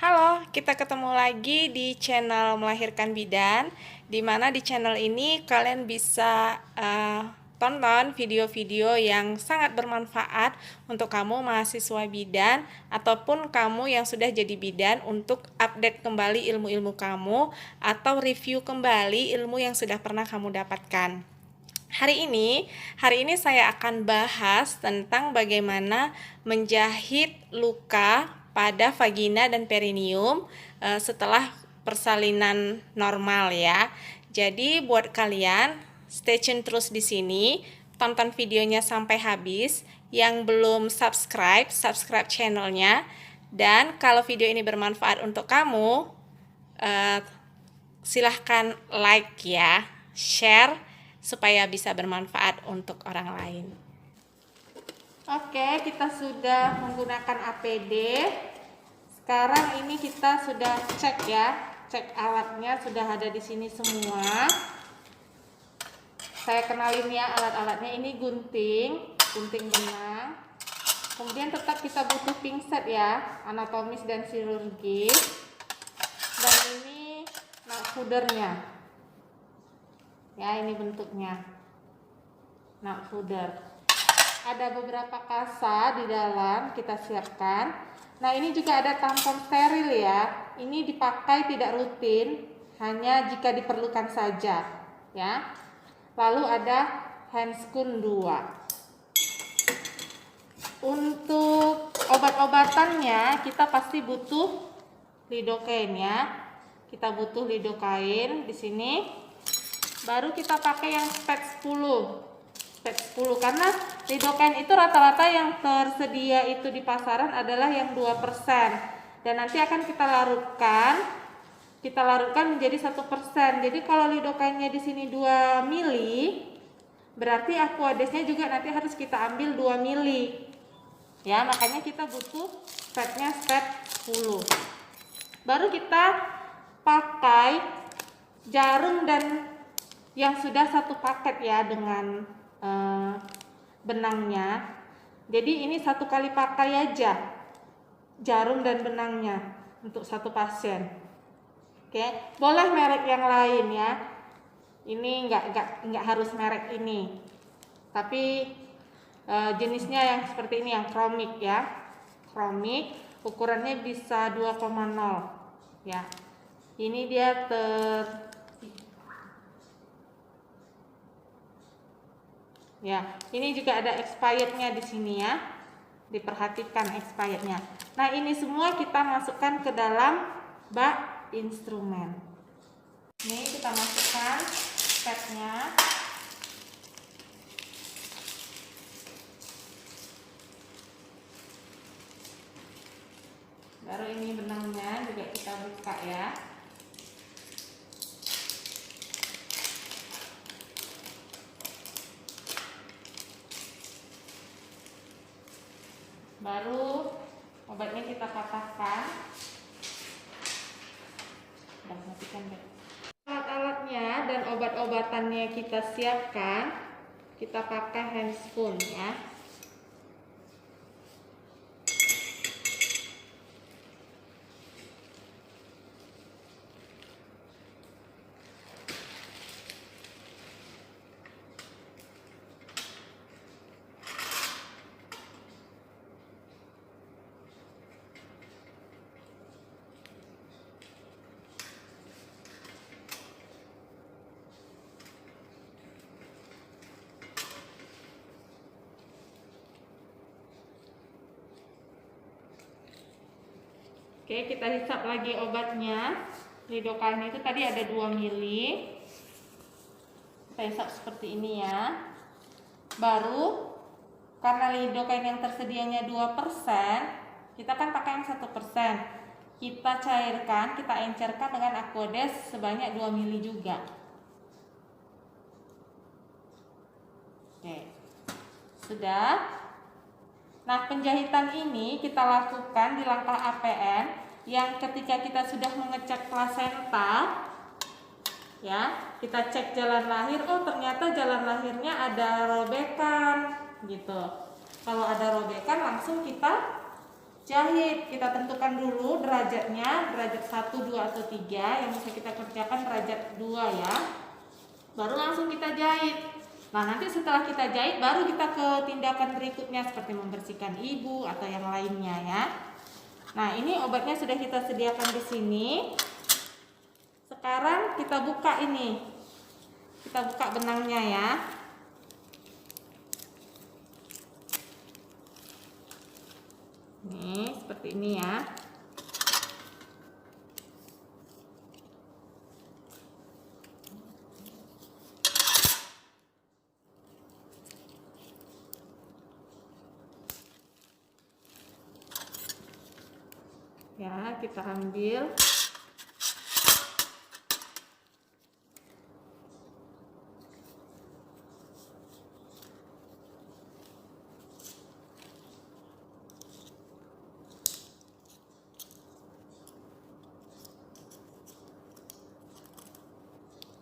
Halo, kita ketemu lagi di channel Melahirkan Bidan, di mana di channel ini kalian bisa tonton video-video yang sangat bermanfaat untuk kamu mahasiswa bidan ataupun kamu yang sudah jadi bidan untuk update kembali ilmu-ilmu kamu atau review kembali ilmu yang sudah pernah kamu dapatkan. Hari ini saya akan bahas tentang bagaimana menjahit luka pada vagina dan perineum setelah persalinan normal ya. Jadi buat kalian stay tune terus di sini, tonton videonya sampai habis. Yang belum subscribe channelnya. Dan kalau video ini bermanfaat untuk kamu, silahkan like ya, share supaya bisa bermanfaat untuk orang lain. Oke, kita sudah menggunakan APD. Sekarang ini kita sudah cek ya, cek alatnya sudah ada di sini semua. Saya kenalin ya alat-alatnya, ini gunting benang. Kemudian tetap kita butuh pinset ya, anatomis dan chirurgis. Dan ini nutfoodernya. Ya, ini bentuknya. Nutfooder. Ada beberapa kasa di dalam, kita siapkan. Nah, ini juga ada tampon steril ya. Ini dipakai tidak rutin, hanya jika diperlukan saja ya. Lalu ada handscoon 2. Untuk obat-obatannya kita pasti butuh lidocaine ya. Kita butuh lidocaine di sini. Baru kita pakai yang SPED 10. SPED 10 karena lidocaine itu rata-rata yang tersedia itu di pasaran adalah yang 2%, dan nanti akan kita larutkan menjadi 1%. Jadi kalau lidocaine-nya di sini 2 mili, berarti aquadesnya juga nanti harus kita ambil 2 mili. Ya, makanya kita butuh SPED-nya SPED 10. Baru kita pakai jarum dan yang sudah satu paket ya dengan benangnya. Jadi ini satu kali pakai aja jarum dan benangnya untuk satu pasien. Oke, boleh merek yang lain ya. Ini enggak harus merek ini. Tapi jenisnya yang seperti ini, yang Chromik ya. Chromik ukurannya bisa 2,0 ya. Ini dia ya, ini juga ada expirednya di sini ya. Diperhatikan expirednya. Nah, ini semua kita masukkan ke dalam bak instrumen. Ini kita masukkan petnya. Baru ini benangnya juga kita buka ya. Baru obatnya kita patahkan. Udah, matikan deh. Alat-alatnya dan obat-obatannya kita siapkan. Kita pakai handscoon ya. Oke, kita hisap lagi obatnya. Lidocaine itu tadi ada 2 mili. Kita hisap seperti ini ya. Baru karena lidocaine yang tersedianya 2%, kita kan pakai yang 1%. Kita cairkan, kita encerkan dengan aquades sebanyak 2 mili juga. Oke. Sudah. Nah, penjahitan ini kita lakukan di langkah APN yang ketika kita sudah mengecek plasenta ya, kita cek jalan lahir, oh ternyata jalan lahirnya ada robekan gitu. Kalau ada robekan langsung kita jahit. Kita tentukan dulu derajatnya, derajat 1, 2 atau 3 yang bisa kita kerjakan derajat 2 ya. Baru langsung kita jahit. Nah, nanti setelah kita jahit baru kita ke tindakan berikutnya seperti membersihkan ibu atau yang lainnya ya. Nah, ini obatnya sudah kita sediakan di sini. Sekarang kita buka ini. Kita buka benangnya ya. Nih, seperti ini ya. Ya, kita ambil.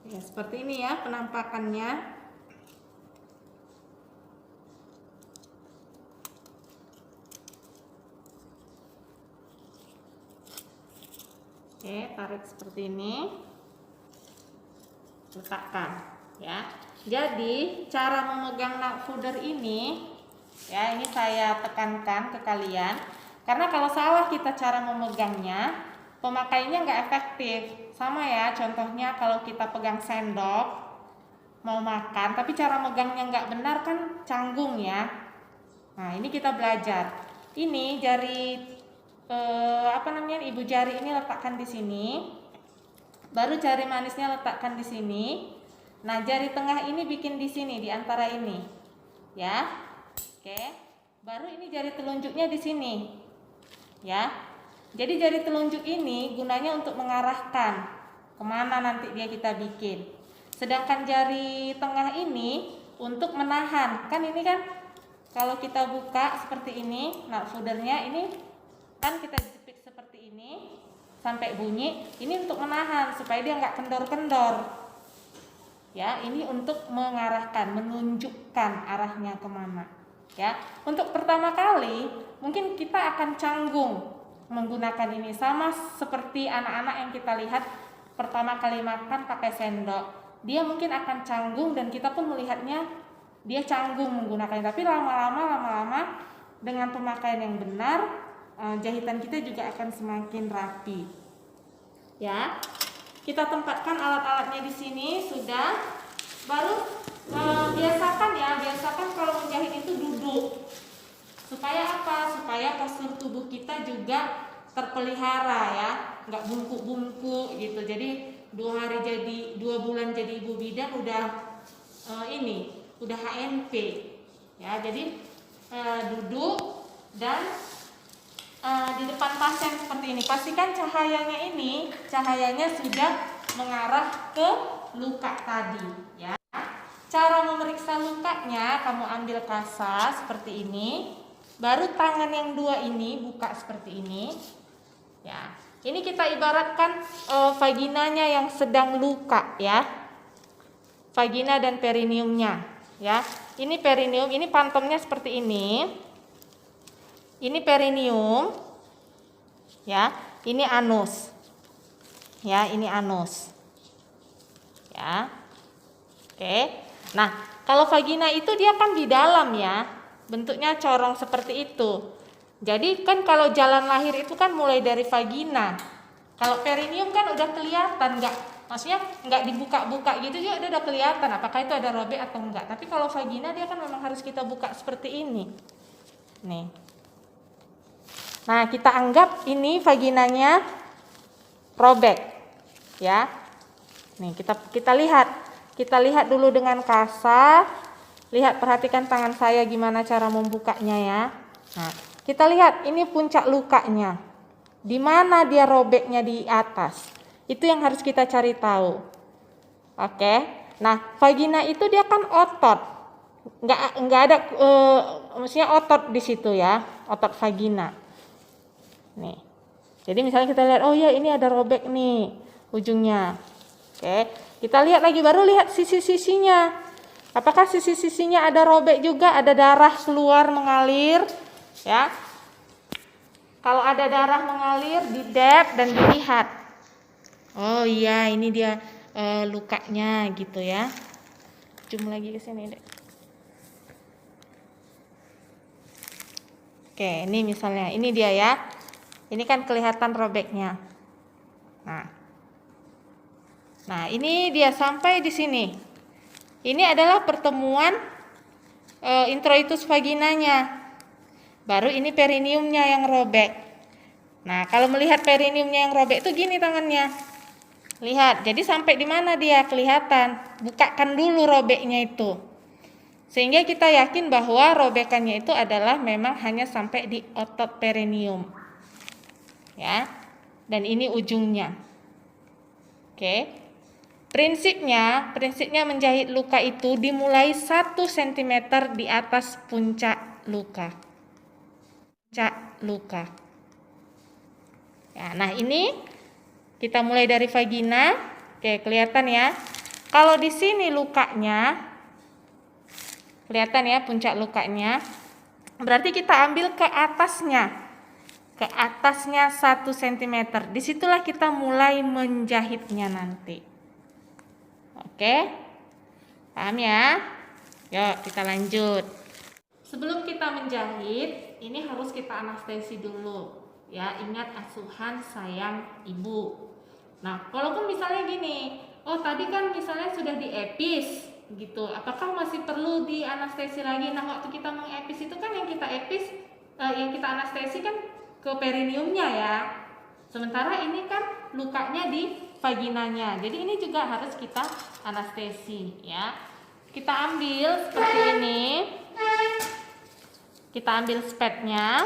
Ya, seperti ini ya penampakannya. Oke, tarik seperti ini. Letakkan ya. Jadi, cara memegang nut fooder ini ya, ini saya tekankan ke kalian. Karena kalau salah kita cara memegangnya, pemakaiannya nggak efektif. Sama ya, contohnya kalau kita pegang sendok mau makan, tapi cara megangnya nggak benar kan canggung ya. Nah, ini kita belajar. Ini jari ibu jari ini letakkan di sini. Baru jari manisnya letakkan di sini. Nah, jari tengah ini bikin di sini di antara ini. Ya. Oke. Baru ini jari telunjuknya di sini. Ya. Jadi jari telunjuk ini gunanya untuk mengarahkan kemana nanti dia kita bikin. Sedangkan jari tengah ini untuk menahan. Kan ini kan kalau kita buka seperti ini, nut foodernya ini kan kita jepit seperti ini sampai bunyi. Ini untuk menahan supaya dia nggak kendor-kendor. Ya, ini untuk mengarahkan, menunjukkan arahnya kemana. Ya, untuk pertama kali mungkin kita akan canggung menggunakan ini, sama seperti anak-anak yang kita lihat pertama kali makan pakai sendok. Dia mungkin akan canggung dan kita pun melihatnya dia canggung menggunakannya. Tapi lama-lama dengan pemakaian yang benar, jahitan kita juga akan semakin rapi. Ya, kita tempatkan alat-alatnya di sini sudah. Baru biasakan kalau menjahit itu duduk. Supaya apa? Supaya postur tubuh kita juga terpelihara ya, nggak bungkuk-bungkuk gitu. Jadi 2 bulan jadi ibu bidan udah udah HNP ya. Jadi duduk dan di depan pasien seperti ini. Pastikan cahayanya sudah mengarah ke luka tadi ya. Cara memeriksa lukanya, kamu ambil kasa seperti ini. Baru tangan yang 2 ini buka seperti ini. Ya. Ini kita ibaratkan vaginanya yang sedang luka ya. Vagina dan perineumnya ya. Ini perineum, ini pantomnya seperti ini. Ini perineum, ya. Ini anus, ya. Ini anus, ya. Oke. Nah, kalau vagina itu dia kan di dalam ya, bentuknya corong seperti itu. Jadi kan kalau jalan lahir itu kan mulai dari vagina. Kalau perineum kan udah kelihatan, maksudnya nggak dibuka-buka gitu juga udah kelihatan apakah itu ada robek atau enggak. Tapi kalau vagina dia kan memang harus kita buka seperti ini, nih. Nah, kita anggap ini vaginanya robek, ya. Nih, kita lihat dulu dengan kasa. Perhatikan tangan saya gimana cara membukanya ya. Nah, kita lihat ini puncak lukanya. Di mana dia robeknya di atas? Itu yang harus kita cari tahu. Oke. Nah, vagina itu dia kan otot. Nggak ada maksudnya otot di situ ya, otot vagina. Nih. Jadi misalnya kita lihat, oh ya ini ada robek nih ujungnya. Oke, kita lihat lagi, baru lihat sisi-sisinya. Apakah sisi-sisinya ada robek juga, ada darah keluar mengalir, ya? Kalau ada darah mengalir, didep dan dilihat. Oh iya, ini dia lukanya gitu ya. Zoom lagi ke sini, Dek. Oke, ini misalnya, ini dia ya. Ini kan kelihatan robeknya. Nah, ini dia sampai di sini. Ini adalah pertemuan introitus vaginanya. Baru ini perineumnya yang robek. Nah, kalau melihat perineumnya yang robek itu gini tangannya. Lihat, jadi sampai di mana dia kelihatan. Bukakan dulu robeknya itu. Sehingga kita yakin bahwa robekannya itu adalah memang hanya sampai di otot perineum. Ya. Dan ini ujungnya. Oke. Prinsipnya menjahit luka itu dimulai 1 cm di atas puncak luka. Ya, nah ini kita mulai dari vagina. Oke, kelihatan ya. Kalau di sini lukanya, kelihatan ya puncak lukanya. Berarti kita ambil ke atasnya. Ke atasnya 1 cm. Disitulah kita mulai menjahitnya nanti. Oke. Paham ya? Yuk, kita lanjut. Sebelum kita menjahit, ini harus kita anestesi dulu. Ya, ingat asuhan sayang ibu. Nah, walaupun misalnya gini, oh tadi kan misalnya sudah diepis gitu, apakah masih perlu di anestesi lagi? Nah, waktu kita mengepis itu kan yang kita anestesi kan ke perineumnya ya. Sementara ini kan lukanya di vaginanya, jadi ini juga harus kita anestesi ya. Kita ambil seperti ini. Kita ambil spatnya,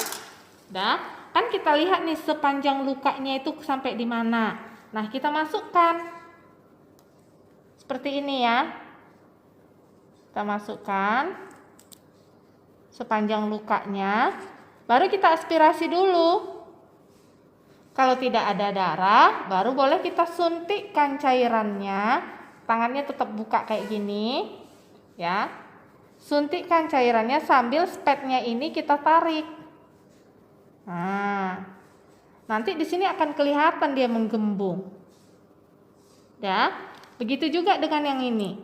kan kita lihat nih sepanjang lukanya itu sampai di mana. Nah, kita masukkan seperti ini ya. Kita masukkan sepanjang lukanya, baru kita aspirasi dulu. Kalau tidak ada darah, baru boleh kita suntikkan cairannya. Tangannya tetap buka kayak gini, ya. Suntikkan cairannya sambil spatnya ini kita tarik. Nah, nanti di sini akan kelihatan dia menggembung. Ya, begitu juga dengan yang ini,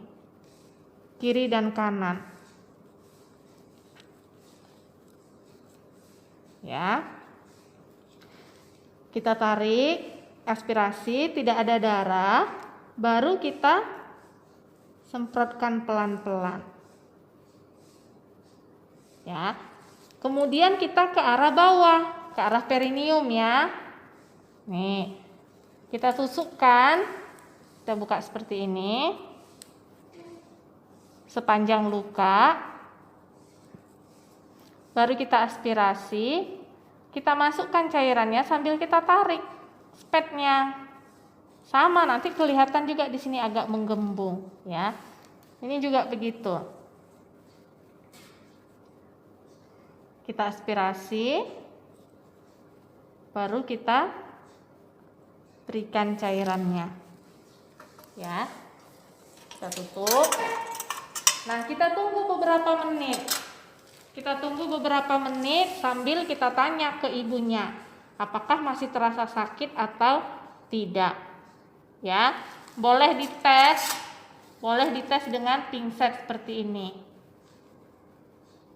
kiri dan kanan. Ya, kita tarik, aspirasi, tidak ada darah, baru kita semprotkan pelan-pelan. Ya, kemudian kita ke arah bawah, ke arah perineum ya. Nih, kita tusukkan, kita buka seperti ini, sepanjang luka. Baru kita aspirasi, kita masukkan cairannya sambil kita tarik spatnya. Sama, nanti kelihatan juga di sini agak menggembung ya. Ini juga begitu. Kita aspirasi, baru kita berikan cairannya. Ya. Kita tutup. Nah, kita tunggu beberapa menit. Kita tunggu beberapa menit sambil kita tanya ke ibunya, apakah masih terasa sakit atau tidak. Ya, boleh dites dengan pinset seperti ini.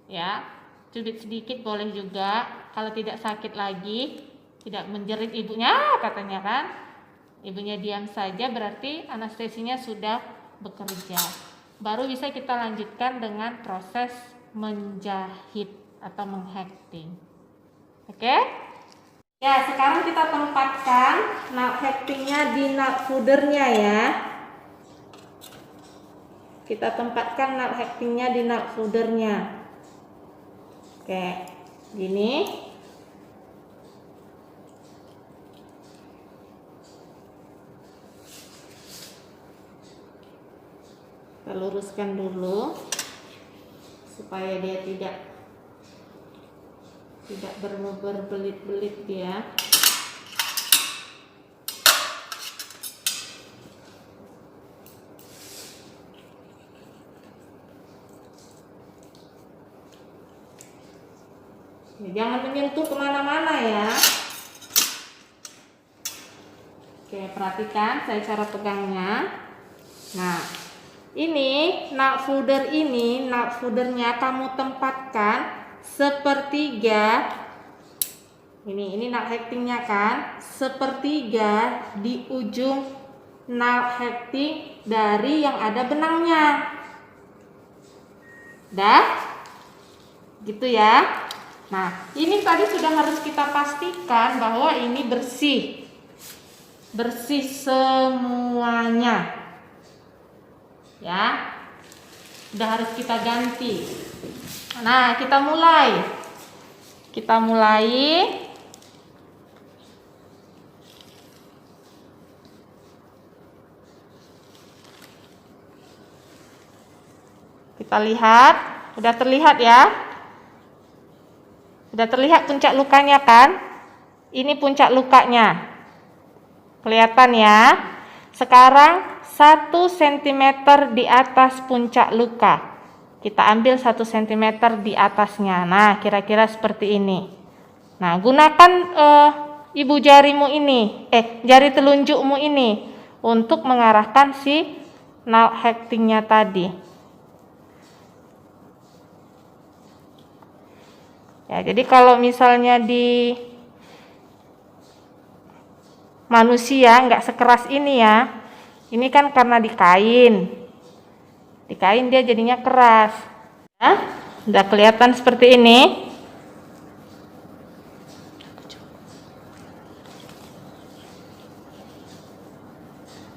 Ya, cubit sedikit boleh juga. Kalau tidak sakit lagi, tidak menjerit ibunya katanya kan, ibunya diam saja, berarti anestesinya sudah bekerja. Baru bisa kita lanjutkan dengan proses menjahit atau menghakting. Oke? Ya, sekarang kita tempatkan nut hactingnya di nut foodernya ya. Kita tempatkan nut hactingnya di nut foodernya. Oke, gini. Kita luruskan dulu supaya dia tidak berbelit-belit dia. jangan menyentuh kemana-mana ya. Oke, perhatikan saya cara pegangnya. Nah, ini nut foodernya kamu tempatkan sepertiga. Ini nut hectingnya kan, sepertiga di ujung nut hecting dari yang ada benangnya. Dah? Gitu ya. Nah, ini tadi sudah harus kita pastikan bahwa ini bersih. Bersih semuanya. Ya. Sudah harus kita ganti. Nah, kita mulai. Kita lihat, udah terlihat ya. Udah terlihat puncak lukanya kan? Ini puncak lukanya. Kelihatan ya. Sekarang 1 cm di atas puncak luka. Kita ambil 1 cm di atasnya. Nah, kira-kira seperti ini. Nah, gunakan ibu jarimu ini, jari telunjukmu ini untuk mengarahkan si nut hectingnya tadi. Ya, jadi kalau misalnya di manusia nggak sekeras ini ya. Ini kan karena di kain. Di kain dia jadinya keras. Ya, udah kelihatan seperti ini.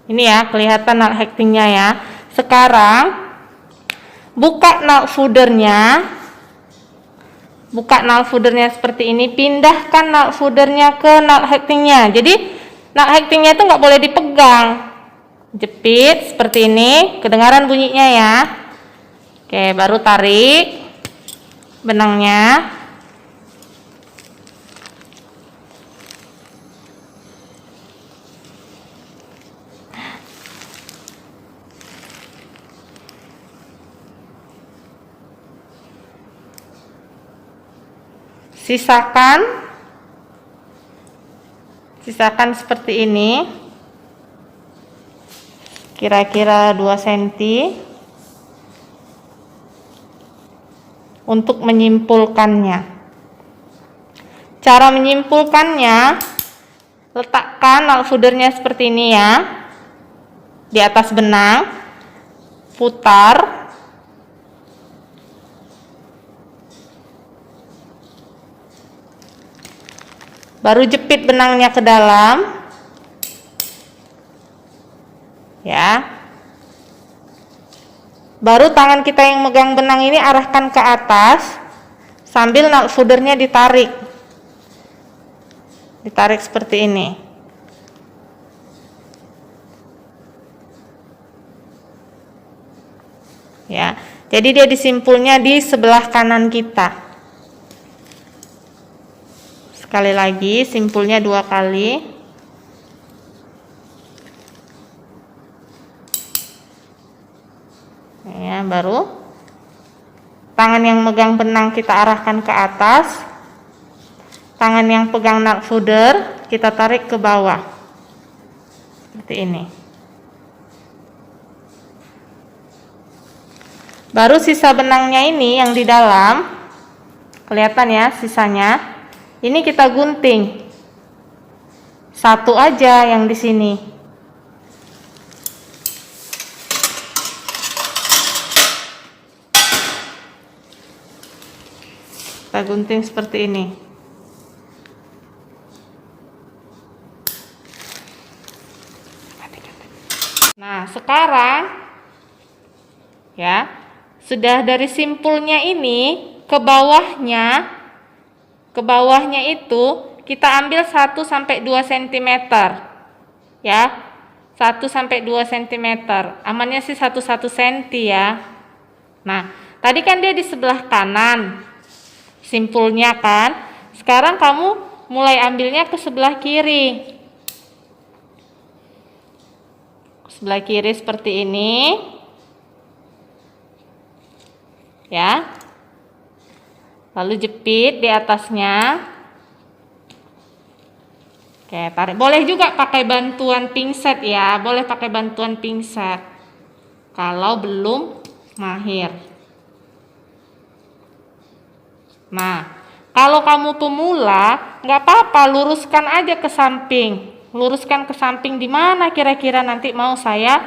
Ini ya, kelihatan nut hectingnya ya. Sekarang buka nut foodernya seperti ini, pindahkan nut foodernya ke nut hectingnya. Jadi nut hectingnya itu nggak boleh dipegang, jepit seperti ini, kedengaran bunyinya ya. Oke, baru tarik benangnya. Sisakan seperti ini, kira-kira 2 cm untuk menyimpulkannya. Cara menyimpulkannya, letakkan nut foodernya seperti ini ya, di atas benang, putar. Baru jepit benangnya ke dalam. Ya. Baru tangan kita yang megang benang ini arahkan ke atas sambil nut foodernya ditarik. Ditarik seperti ini. Ya. Jadi dia disimpulnya di sebelah kanan kita. Sekali lagi, simpulnya 2 kali. Ya, baru tangan yang megang benang kita arahkan ke atas. Tangan yang pegang nut fooder kita tarik ke bawah. Seperti ini. Baru sisa benangnya ini yang di dalam, kelihatan ya sisanya. Ini kita gunting. 1 aja yang di sini. Kita gunting seperti ini. Nah, sekarang ya, sudah dari simpulnya ini ke bawahnya itu kita ambil 1 sampai 2 cm. Ya. 1 sampai 2 cm. Amannya sih 1 cm ya. Nah, tadi kan dia di sebelah kanan. Simpulnya kan. Sekarang kamu mulai ambilnya ke sebelah kiri. Sebelah kiri seperti ini. Ya. lalu jepit di atasnya. Oke, tarik. Boleh juga pakai bantuan pinset ya, boleh pakai bantuan pinset kalau belum mahir. Nah, kalau kamu pemula, nggak apa-apa, luruskan aja ke samping. Luruskan ke samping di mana kira-kira nanti mau saya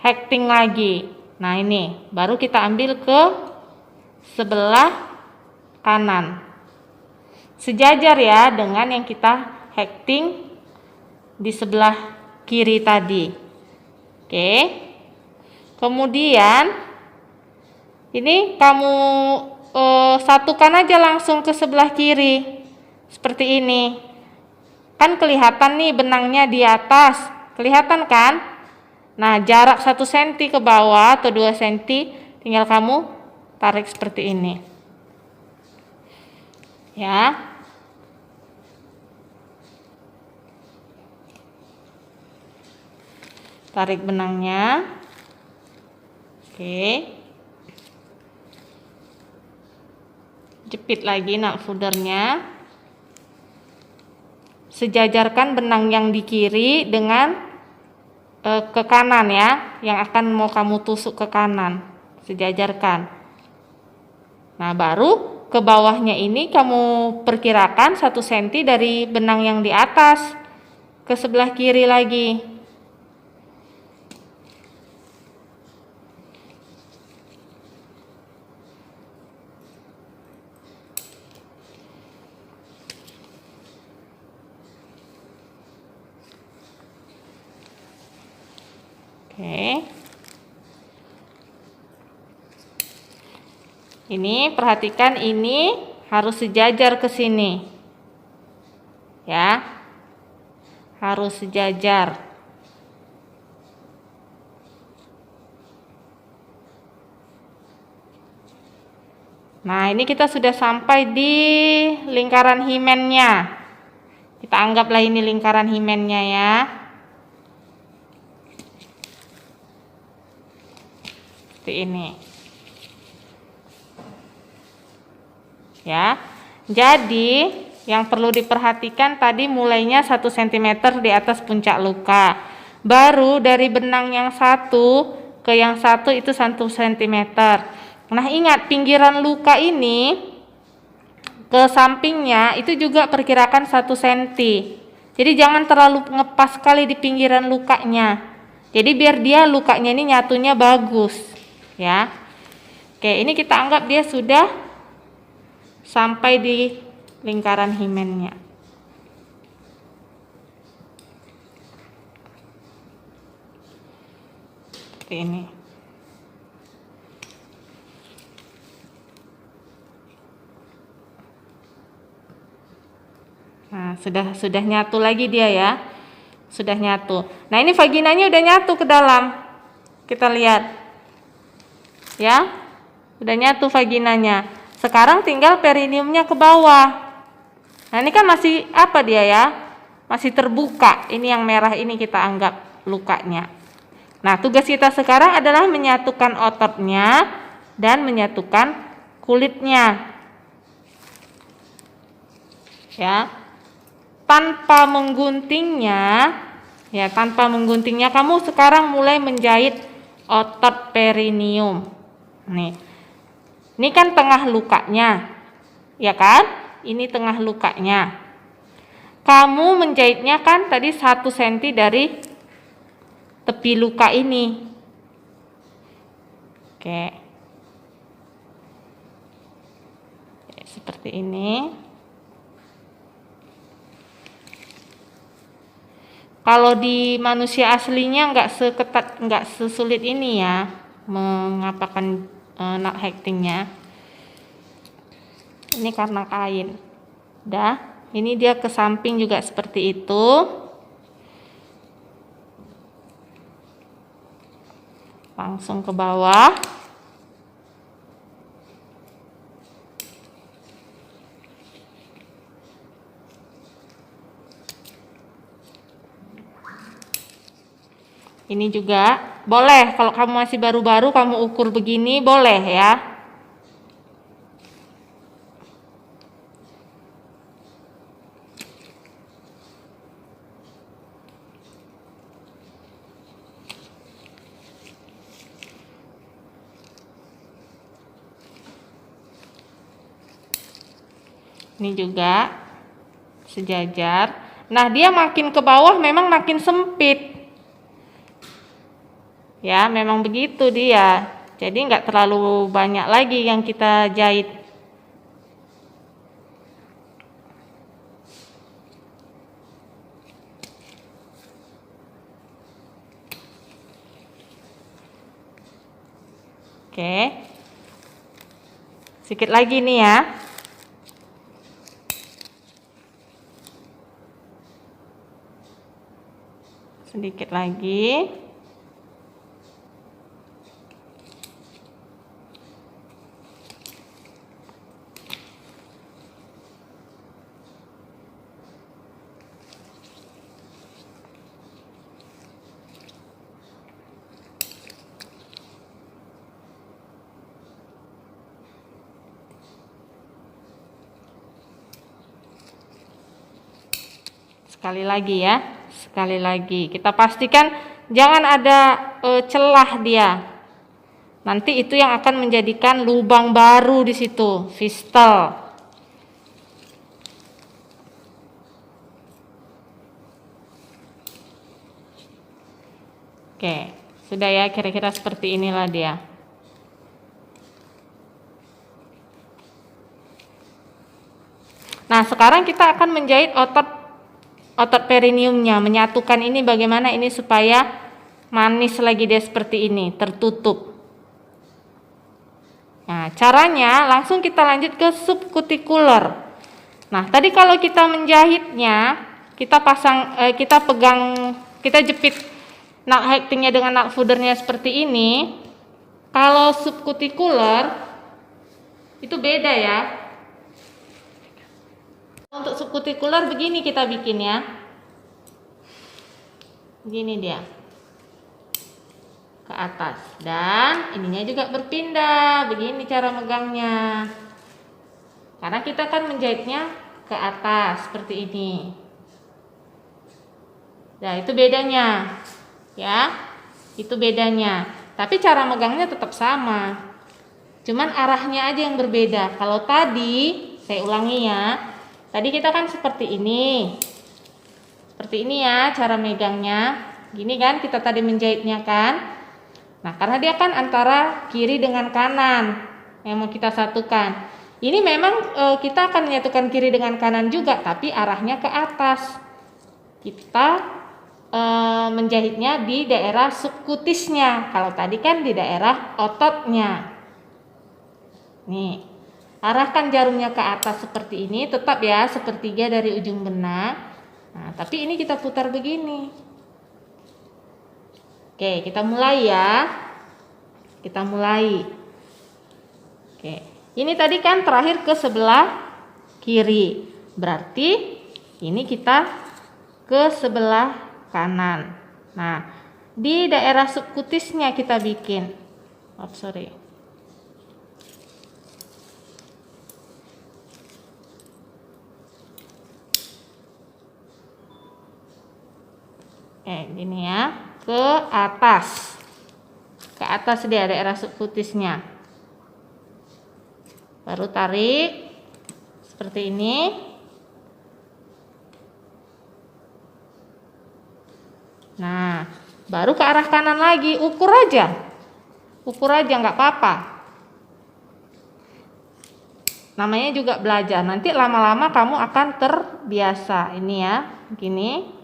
hacking lagi. Nah, ini baru kita ambil ke sebelah kanan. Sejajar ya dengan yang kita hacking di sebelah kiri tadi. Oke. Kemudian ini kamu satukan aja langsung ke sebelah kiri. Seperti ini. Kan kelihatan nih benangnya di atas. Kelihatan kan? Nah, jarak 1 cm ke bawah atau 2 cm tinggal kamu tarik seperti ini. Ya. Tarik benangnya. Oke. Jepit lagi nut foodernya. Sejajarkan benang yang di kiri dengan ke kanan ya, yang akan mau kamu tusuk ke kanan. Sejajarkan. Nah, baru ke bawahnya ini kamu perkirakan 1 cm dari benang yang di atas ke sebelah kiri lagi. Oke. Ini perhatikan, ini harus sejajar ke sini. Ya. Harus sejajar. Nah, ini kita sudah sampai di lingkaran himennya. Kita anggaplah ini lingkaran himennya ya. Seperti ini. Ya. Jadi, yang perlu diperhatikan tadi mulainya 1 cm di atas puncak luka. Baru dari benang yang satu ke yang satu itu 1 cm. Nah, ingat pinggiran luka ini ke sampingnya itu juga perkirakan 1 cm. Jadi jangan terlalu ngepas sekali di pinggiran lukanya. Jadi biar dia lukanya ini nyatunya bagus, ya. Oke, ini kita anggap dia sudah sampai di lingkaran himennya. Seperti ini. Nah, sudah nyatu lagi dia ya. Sudah nyatu. Nah, ini vaginanya udah nyatu ke dalam. Kita lihat. Ya. Udah nyatu vaginanya. Sekarang tinggal perineumnya ke bawah. Nah, ini kan masih apa dia ya? Masih terbuka. Ini yang merah ini kita anggap lukanya. Nah, tugas kita sekarang adalah menyatukan ototnya dan menyatukan kulitnya. Ya. Tanpa mengguntingnya, kamu sekarang mulai menjahit otot perineum. Nih, ini kan tengah lukanya, ya kan? Ini tengah lukanya. Kamu menjahitnya kan tadi 1 cm dari tepi luka ini. Oke, seperti ini. Kalau di manusia aslinya nggak seketat, nggak sesulit ini ya mengapakan knot hacking-nya. Ini karena kain. Dah, ini dia ke samping juga seperti itu. Langsung ke bawah. Ini juga boleh, kalau kamu masih baru-baru kamu ukur begini boleh ya. Ini juga sejajar. Nah, dia makin ke bawah memang makin sempit. Ya, memang begitu dia. Jadi nggak terlalu banyak lagi yang kita jahit. Oke. Sedikit lagi nih ya. Sedikit lagi. Sekali lagi ya, sekali lagi. Kita pastikan jangan ada celah dia. Nanti itu yang akan menjadikan lubang baru di situ, fistel. Oke, sudah ya, kira-kira seperti inilah dia. Nah, sekarang kita akan menjahit otot perineumnya, menyatukan ini bagaimana ini supaya manis lagi dia seperti ini, tertutup. Nah, caranya langsung kita lanjut ke subcuticular. Nah, tadi kalau kita menjahitnya, kita pegang, kita jepit nut hacking-nya dengan nut foodernya seperti ini. Kalau subcuticular itu beda ya. Untuk subcuticular begini kita bikin ya. Begini dia. Ke atas. Dan ininya juga berpindah. Begini cara megangnya. Karena kita kan menjahitnya ke atas seperti ini. Nah, itu bedanya. Ya. Itu bedanya. Tapi cara megangnya tetap sama. Cuman arahnya aja yang berbeda. Kalau tadi, saya ulangi ya. Tadi kita kan seperti ini. Seperti ini ya cara megangnya. Gini kan kita tadi menjahitnya kan. Nah, karena dia kan antara kiri dengan kanan yang mau kita satukan. Ini memang kita akan menyatukan kiri dengan kanan juga, tapi arahnya ke atas. Kita menjahitnya di daerah subcutisnya. Kalau tadi kan di daerah ototnya. Nih. Arahkan jarumnya ke atas seperti ini, tetap ya sepertiga dari ujung benang. Nah, tapi ini kita putar begini. Oke, kita mulai ya. Kita mulai. Oke, ini tadi kan terakhir ke sebelah kiri. Berarti ini kita ke sebelah kanan. Nah, di daerah subcutisnya kita bikin. Oh, sorry. Gini ya, ke atas dia daerah subcutisnya. Baru tarik seperti ini. Nah, baru ke arah kanan lagi, ukur aja nggak apa-apa. Namanya juga belajar, nanti lama-lama kamu akan terbiasa. Ini ya, gini.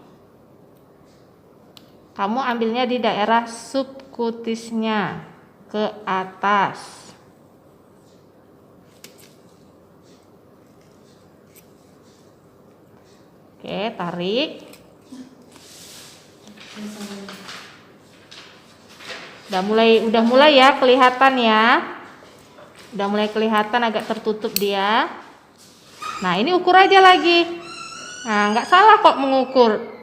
Kamu ambilnya di daerah subcutisnya ke atas. Oke, tarik. Udah mulai ya kelihatan ya. Udah mulai kelihatan agak tertutup dia. Nah, ini ukur aja lagi. Nah, nggak salah kok mengukur.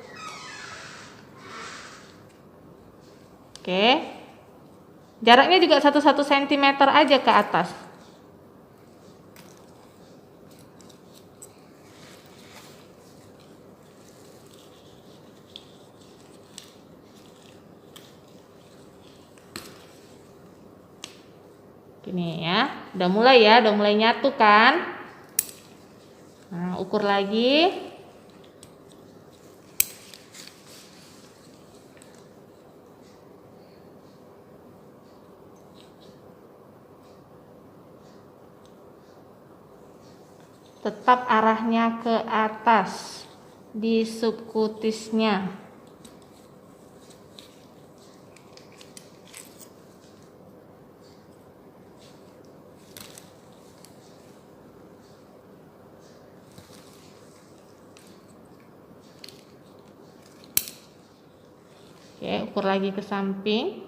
Oke, jaraknya juga 1 cm aja ke atas. Gini ya, udah mulai nyatu kan. ukur lagi. Tetap arahnya ke atas di subkutisnya. Oke, ukur lagi ke samping.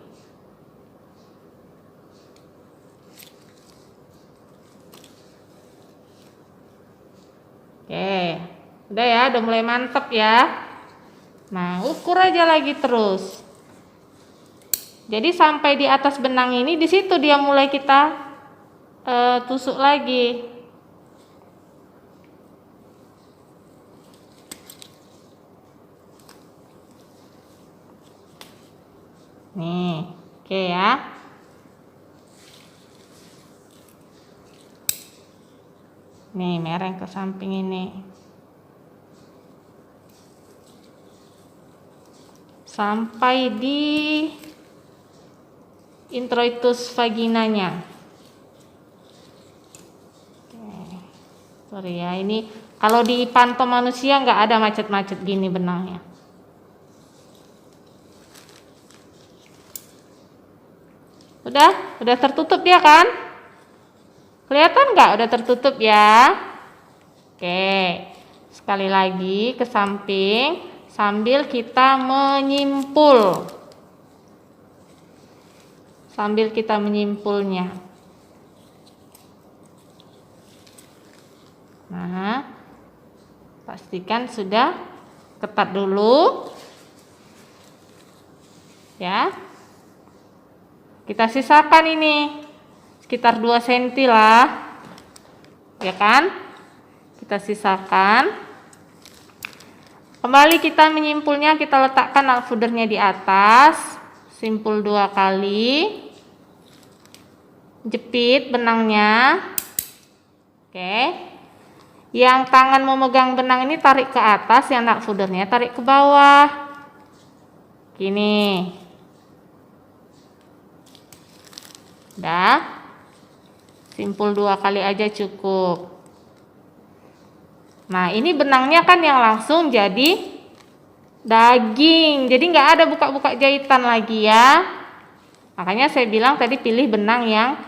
Oke, udah ya, udah mulai mantep ya. Nah, ukur aja lagi terus. Jadi sampai di atas benang ini, di situ dia mulai kita tusuk lagi. Nih, oke ya. Nih, mereng ke samping ini. Sampai di introitus vaginanya. Sorry ya, ini kalau di panto manusia nggak ada macet-macet gini benangnya. Udah tertutup dia kan? Kelihatan nggak? Udah tertutup ya. Oke, sekali lagi ke samping sambil kita menyimpul. Sambil kita menyimpulnya. Nah, pastikan sudah ketat dulu. Ya. Kita sisakan ini sekitar 2 cm lah, ya kan? Kita sisakan. Kembali kita menyimpulnya, kita letakkan alfudernya di atas, simpul 2 kali, jepit benangnya. Oke, yang tangan memegang benang ini tarik ke atas, yang alfudernya tarik ke bawah, gini. Udah. Simpul 2 kali aja cukup. Nah, ini benangnya kan yang langsung jadi daging. Jadi nggak ada buka-buka jahitan lagi ya. Makanya saya bilang tadi pilih benang yang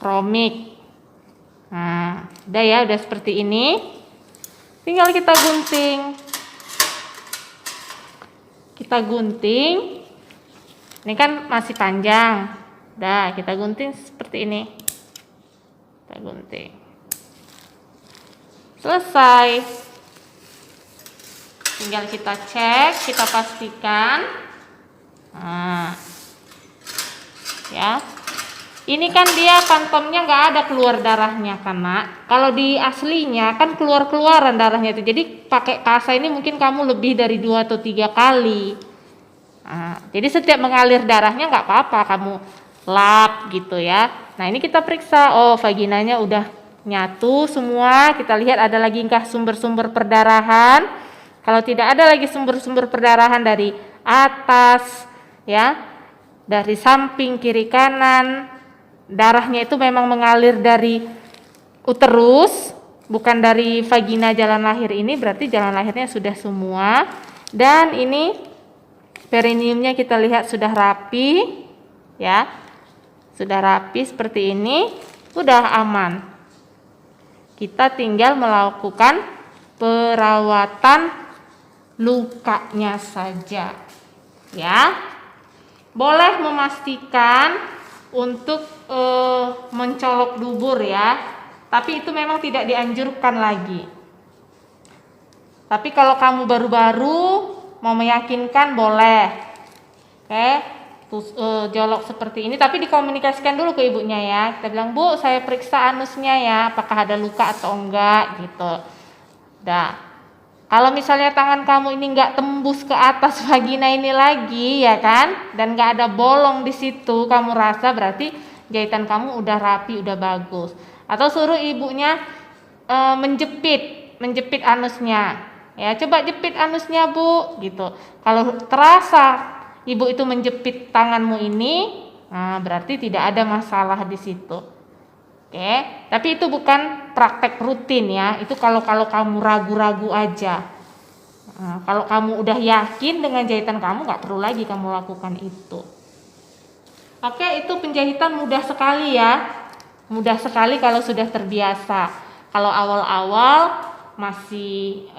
kromik. Nah, udah ya, udah seperti ini. Tinggal kita gunting. Kita gunting. Ini kan masih panjang. Udah, kita gunting seperti ini. Kita gunting. Selesai. Tinggal kita cek, kita pastikan. Nah, ya. Ini kan dia kantongnya nggak ada keluar darahnya kan, Nak. Kalau di aslinya kan keluar-keluaran darahnya itu. Jadi pakai kasa ini mungkin kamu lebih dari 2 atau 3 kali. Nah, jadi setiap mengalir darahnya nggak apa-apa kamu lap gitu ya. Nah, ini kita periksa, oh vaginanya udah nyatu semua. Kita lihat ada lagi kah sumber-sumber perdarahan. Kalau tidak ada lagi sumber-sumber perdarahan dari atas ya, dari samping kiri kanan, darahnya itu memang mengalir dari uterus, bukan dari vagina jalan lahir ini, berarti jalan lahirnya sudah semua. Dan ini perineumnya kita lihat sudah rapi ya. Sudah rapi seperti ini, sudah aman. Kita tinggal melakukan perawatan lukanya saja. Ya. Boleh memastikan untuk mencolok dubur ya. Tapi itu memang tidak dianjurkan lagi. Tapi kalau kamu baru-baru mau meyakinkan boleh. Oke. Jolok seperti ini, tapi dikomunikasikan dulu ke ibunya ya. Kita bilang, Bu, saya periksa anusnya ya, apakah ada luka atau enggak gitu. Dah. Kalau misalnya tangan kamu ini enggak tembus ke atas vagina ini lagi ya kan, dan enggak ada bolong di situ, kamu rasa berarti jahitan kamu udah rapi, udah bagus. Atau suruh ibunya menjepit menjepit anusnya. Ya, coba jepit anusnya, Bu, gitu. Kalau terasa Ibu itu menjepit tanganmu ini, nah berarti tidak ada masalah di situ. Oke, tapi itu bukan praktek rutin ya. Itu kalau kamu ragu-ragu aja. Nah, kalau kamu udah yakin dengan jahitan kamu, nggak perlu lagi kamu lakukan itu. Oke, itu penjahitan mudah sekali ya. Mudah sekali kalau sudah terbiasa. Kalau awal-awal masih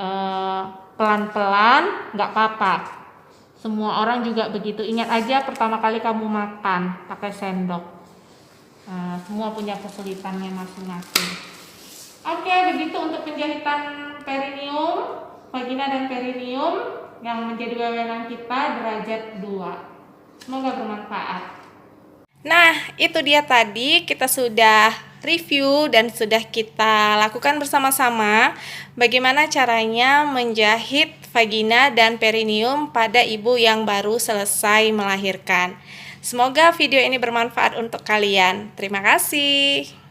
pelan-pelan, nggak apa-apa. Semua orang juga begitu. Ingat aja pertama kali kamu makan pakai sendok. Nah, semua punya kesulitannya masing-masing. Oke, begitu untuk penjahitan perineum, vagina dan perineum yang menjadi wewenang kita derajat 2. Semoga bermanfaat. Nah, itu dia tadi kita sudah review dan sudah kita lakukan bersama-sama bagaimana caranya menjahit vagina dan perineum pada ibu yang baru selesai melahirkan. Semoga video ini bermanfaat untuk kalian. Terima kasih.